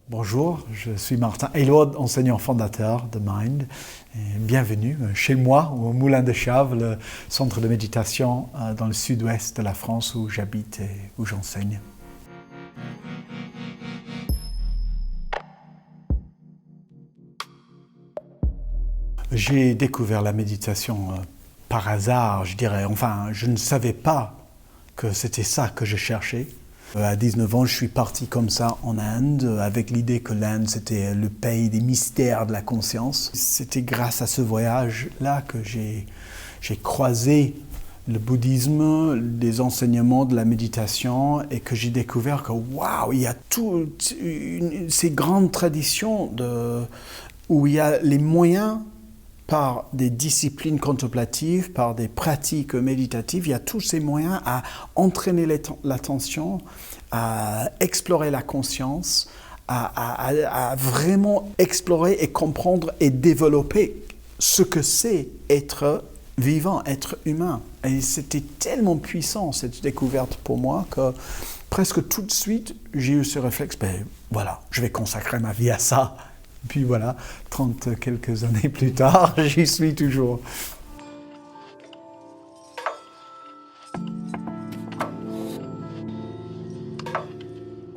Bonjour, je suis Martin Aylward, enseignant fondateur de Mind. Et bienvenue chez moi, au Moulin de Chave, le centre de méditation dans le sud-ouest de la France où j'habite et où j'enseigne. J'ai découvert la méditation par hasard, je dirais. Enfin, je ne savais pas que c'était ça que je cherchais. À 19 ans, je suis parti comme ça en Inde, avec l'idée que l'Inde, c'était le pays des mystères de la conscience. C'était grâce à ce voyage-là que j'ai croisé le bouddhisme, les enseignements de la méditation, et que j'ai découvert que, waouh, il y a toutes ces grandes traditions où il y a les moyens par des disciplines contemplatives, par des pratiques méditatives, il y a tous ces moyens à entraîner l'attention, à explorer la conscience, à vraiment explorer et comprendre et développer ce que c'est être vivant, être humain. Et c'était tellement puissant, cette découverte pour moi, que presque tout de suite, j'ai eu ce réflexe, voilà, je vais consacrer ma vie à ça. Puis voilà, 30 quelques années plus tard, j'y suis toujours.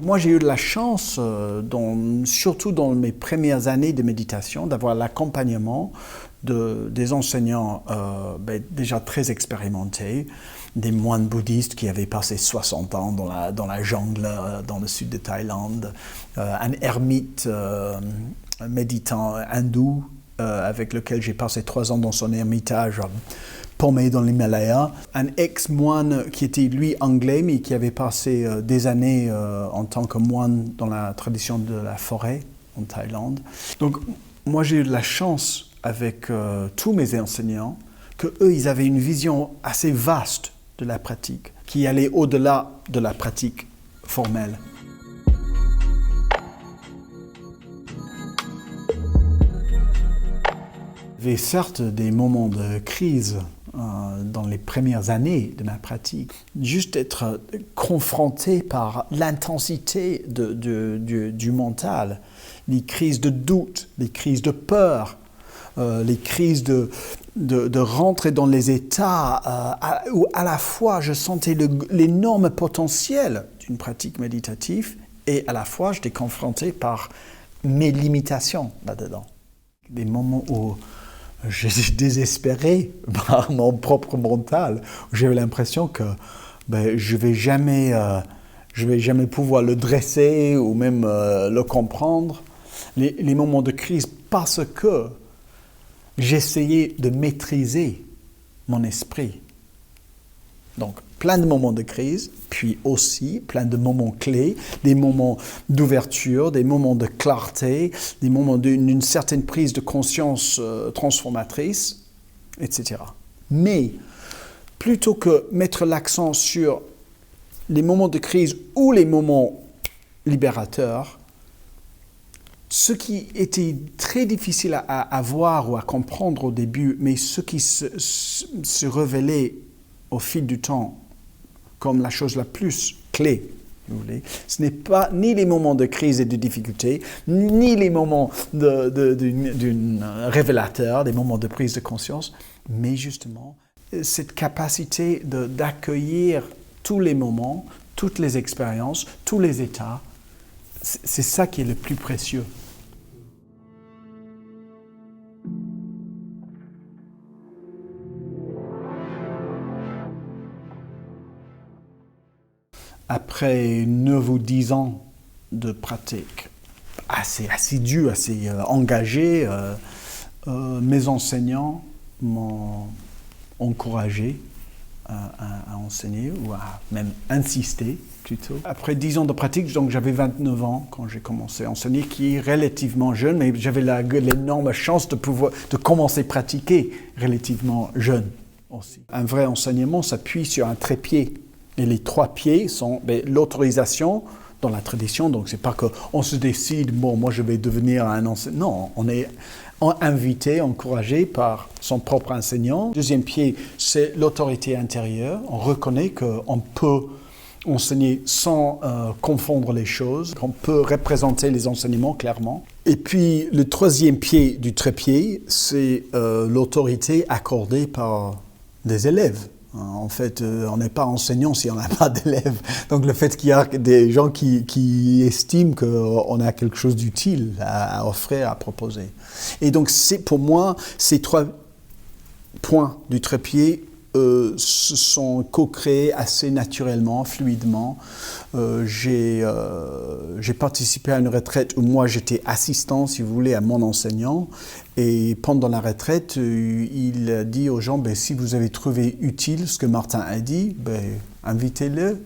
Moi, j'ai eu de la chance, surtout dans mes premières années de méditation, d'avoir l'accompagnement des enseignants déjà très expérimentés, des moines bouddhistes qui avaient passé 60 ans dans la jungle, dans le sud de Thaïlande, un ermite méditant hindou avec lequel j'ai passé 3 ans dans son ermitage paumé dans l'Himalaya, un ex-moine qui était lui anglais mais qui avait passé des années en tant que moine dans la tradition de la forêt en Thaïlande. Donc moi j'ai eu de la chance avec tous mes enseignants qu'eux ils avaient une vision assez vaste de la pratique qui allait au-delà de la pratique formelle. Il y avait certes des moments de crise dans les premières années de ma pratique. Juste être confronté par l'intensité du mental, les crises de doute, les crises de peur, les crises de rentrer dans les états où à la fois je sentais l'énorme potentiel d'une pratique méditative et à la fois j'étais confronté par mes limitations là-dedans. Des moments où j'étais désespéré par mon propre mental. J'avais l'impression que je vais jamais pouvoir le dresser ou même le comprendre. Les moments de crise parce que j'essayais de maîtriser mon esprit. Donc, plein de moments de crise, puis aussi plein de moments clés, des moments d'ouverture, des moments de clarté, des moments d'une certaine prise de conscience transformatrice, etc. Mais, plutôt que mettre l'accent sur les moments de crise ou les moments libérateurs, ce qui était très difficile à voir ou à comprendre au début, mais ce qui se révélait au fil du temps comme la chose la plus clé, si vous voulez. Ce n'est pas ni les moments de crise et de difficulté, ni les moments d'une révélateur, des moments de prise de conscience, mais justement cette capacité d'accueillir tous les moments, toutes les expériences, tous les états. C'est ça qui est le plus précieux. Après 9 ou 10 ans de pratique assez assidue, assez engagée, mes enseignants m'ont encouragé à enseigner ou à même insister plutôt. Après 10 ans de pratique, donc j'avais 29 ans quand j'ai commencé à enseigner, qui est relativement jeune, mais j'avais l'énorme chance de commencer à pratiquer relativement jeune aussi. Un vrai enseignement s'appuie sur un trépied. Et les 3 pieds sont l'autorisation dans la tradition. Donc, ce n'est pas qu'on se décide, moi je vais devenir un enseignant. Non, on est invité, encouragé par son propre enseignant. Deuxième pied, c'est l'autorité intérieure. On reconnaît qu'on peut enseigner sans confondre les choses, qu'on peut représenter les enseignements clairement. Et puis le troisième pied du trépied, c'est l'autorité accordée par des élèves. En fait, on n'est pas enseignant si on n'a pas d'élèves. Donc le fait qu'il y a des gens qui estiment qu'on a quelque chose d'utile à offrir, à proposer. Et donc pour moi, ces 3 points du trépied se sont co-créés assez naturellement, fluidement. J'ai participé à une retraite où moi j'étais assistant, si vous voulez, à mon enseignant. Et pendant la retraite, il dit aux gens, si vous avez trouvé utile ce que Martin a dit, invitez-le.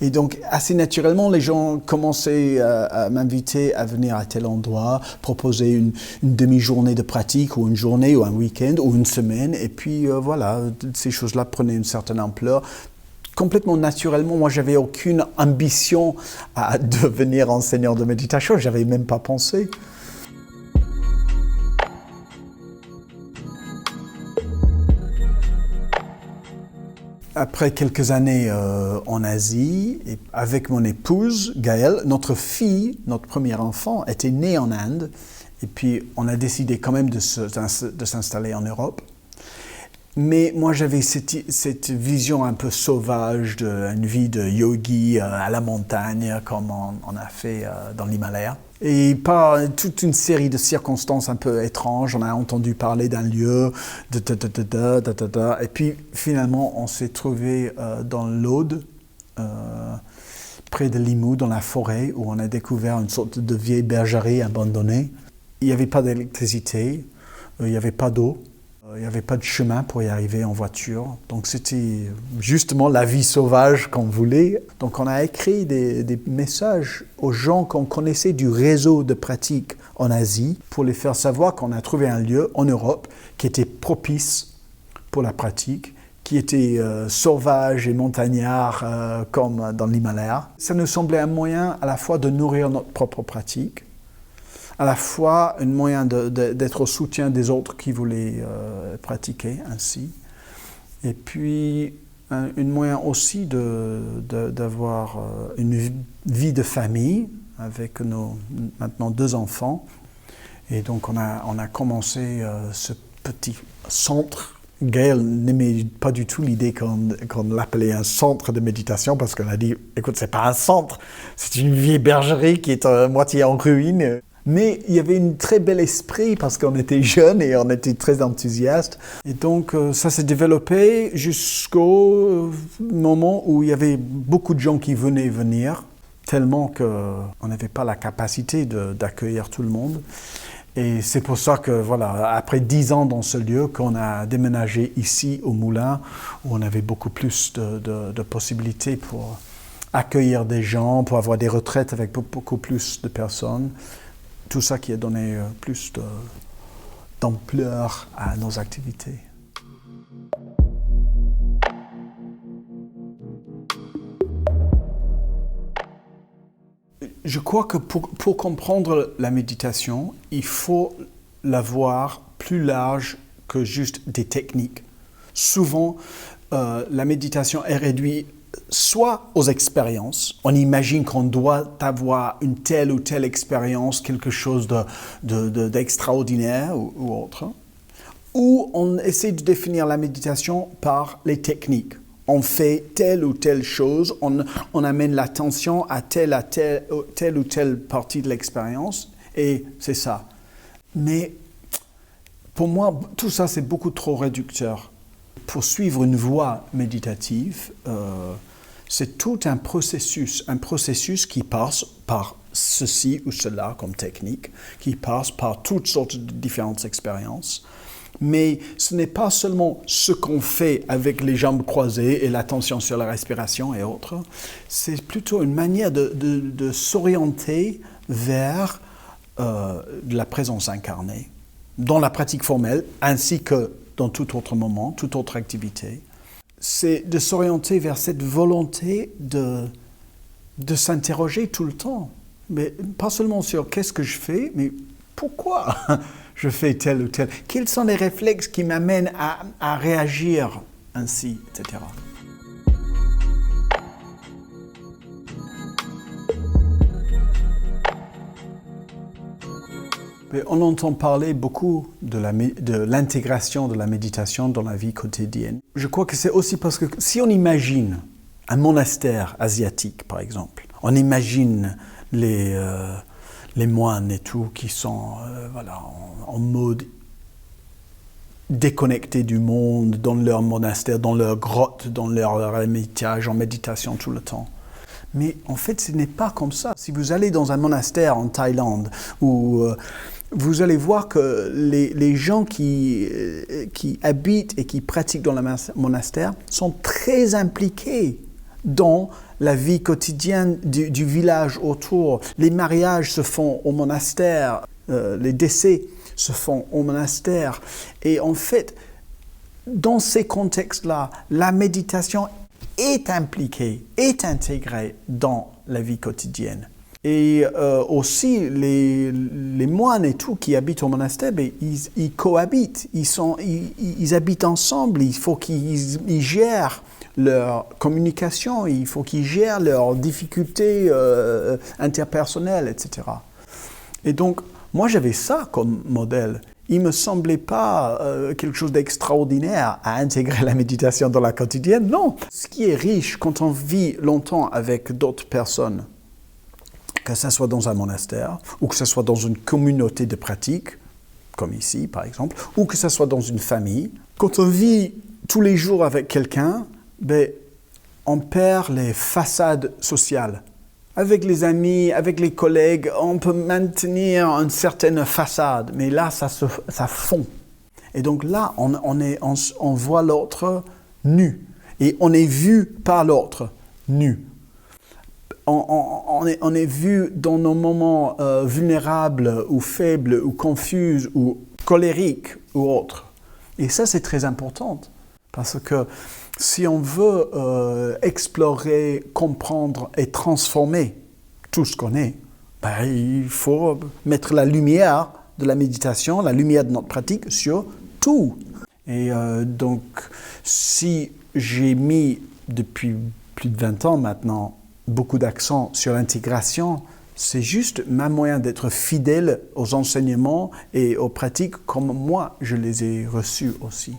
Et donc, assez naturellement, les gens commençaient à m'inviter à venir à tel endroit, proposer une demi-journée de pratique, ou une journée, ou un week-end, ou une semaine. Et puis, voilà, ces choses-là prenaient une certaine ampleur. Complètement naturellement, moi, j'avais aucune ambition à devenir enseignant de méditation. Je n'avais même pas pensé. Après quelques années en Asie, et avec mon épouse, Gaëlle, notre fille, notre premier enfant, était né en Inde. Et puis, on a décidé quand même de s'installer en Europe. Mais moi, j'avais cette vision un peu sauvage d'une vie de yogi à la montagne, comme on a fait dans l'Himalaya. Et par toute une série de circonstances un peu étranges, on a entendu parler d'un lieu, et puis finalement, on s'est trouvé dans l'Aude, près de Limoux, dans la forêt, où on a découvert une sorte de vieille bergerie abandonnée. Il n'y avait pas d'électricité, il n'y avait pas d'eau. Il n'y avait pas de chemin pour y arriver en voiture. Donc c'était justement la vie sauvage qu'on voulait. Donc on a écrit des messages aux gens qu'on connaissait du réseau de pratique en Asie pour les faire savoir qu'on a trouvé un lieu en Europe qui était propice pour la pratique, qui était sauvage et montagnard comme dans l'Himalaya. Ça nous semblait un moyen à la fois de nourrir notre propre pratique, à la fois un moyen d'être au soutien des autres qui voulaient pratiquer ainsi, et puis un moyen aussi d'avoir une vie de famille avec nos maintenant 2 enfants. Et donc on a commencé ce petit centre. Gaëlle n'aimait pas du tout l'idée qu'on l'appelait un centre de méditation parce qu'on a dit, écoute, c'est pas un centre, c'est une vieille bergerie qui est à moitié en ruine. Mais il y avait un très bel esprit parce qu'on était jeunes et on était très enthousiastes. Et donc ça s'est développé jusqu'au moment où il y avait beaucoup de gens qui venaient venir, tellement qu'on n'avait pas la capacité d'accueillir tout le monde. Et c'est pour ça que, voilà, après 10 ans dans ce lieu, qu'on a déménagé ici au Moulin, où on avait beaucoup plus de possibilités pour accueillir des gens, pour avoir des retraites avec beaucoup plus de personnes. Tout ça qui a donné plus d'ampleur à nos activités. Je crois que pour comprendre la méditation, il faut la voir plus large que juste des techniques. Souvent, la méditation est réduite soit aux expériences, on imagine qu'on doit avoir une telle ou telle expérience, quelque chose d'extraordinaire ou autre, ou on essaie de définir la méditation par les techniques. On fait telle ou telle chose, on amène l'attention à telle ou telle partie de l'expérience, et c'est ça. Mais pour moi, tout ça, c'est beaucoup trop réducteur. Pour suivre une voie méditative, c'est tout un processus qui passe par ceci ou cela comme technique, qui passe par toutes sortes de différentes expériences. Mais ce n'est pas seulement ce qu'on fait avec les jambes croisées et l'attention sur la respiration et autres, c'est plutôt une manière de s'orienter vers de la présence incarnée, dans la pratique formelle, ainsi que dans tout autre moment, toute autre activité. C'est de s'orienter vers cette volonté de s'interroger tout le temps. Mais pas seulement sur qu'est-ce que je fais, mais pourquoi je fais tel ou tel. Quels sont les réflexes qui m'amènent à réagir ainsi, etc. Mais on entend parler beaucoup de l'intégration de la méditation dans la vie quotidienne. Je crois que c'est aussi parce que si on imagine un monastère asiatique, par exemple, on imagine les moines et tout qui sont en mode déconnecté du monde, dans leur monastère, dans leur grotte, dans leur ermitage, en méditation tout le temps. Mais en fait, ce n'est pas comme ça. Si vous allez dans un monastère en Thaïlande, vous allez voir que les gens qui habitent et qui pratiquent dans le monastère sont très impliqués dans la vie quotidienne du village autour. Les mariages se font au monastère, les décès se font au monastère. Et en fait, dans ces contextes-là, la méditation est impliquée, est intégrée dans la vie quotidienne. Et aussi, les moines et tout qui habitent au monastère, ils cohabitent, ils habitent ensemble, il faut qu'ils gèrent leur communication, il faut qu'ils gèrent leurs difficultés interpersonnelles, etc. Et donc, moi j'avais ça comme modèle. Il ne me semblait pas quelque chose d'extraordinaire à intégrer la méditation dans la quotidienne, non. Ce qui est riche quand on vit longtemps avec d'autres personnes, que ce soit dans un monastère, ou que ce soit dans une communauté de pratique, comme ici par exemple, ou que ce soit dans une famille, quand on vit tous les jours avec quelqu'un, on perd les façades sociales. Avec les amis, avec les collègues, on peut maintenir une certaine façade, mais là, ça fond. Et donc là, on voit l'autre nu, et on est vu par l'autre nu. On est vu dans nos moments vulnérables, ou faibles, ou confus, ou colériques, ou autres. Et ça, c'est très important, parce que si on veut explorer, comprendre et transformer tout ce qu'on est, il faut mettre la lumière de la méditation, la lumière de notre pratique sur tout. Et donc, si j'ai mis depuis plus de 20 ans maintenant beaucoup d'accent sur l'intégration, c'est juste ma moyen d'être fidèle aux enseignements et aux pratiques comme moi je les ai reçus aussi.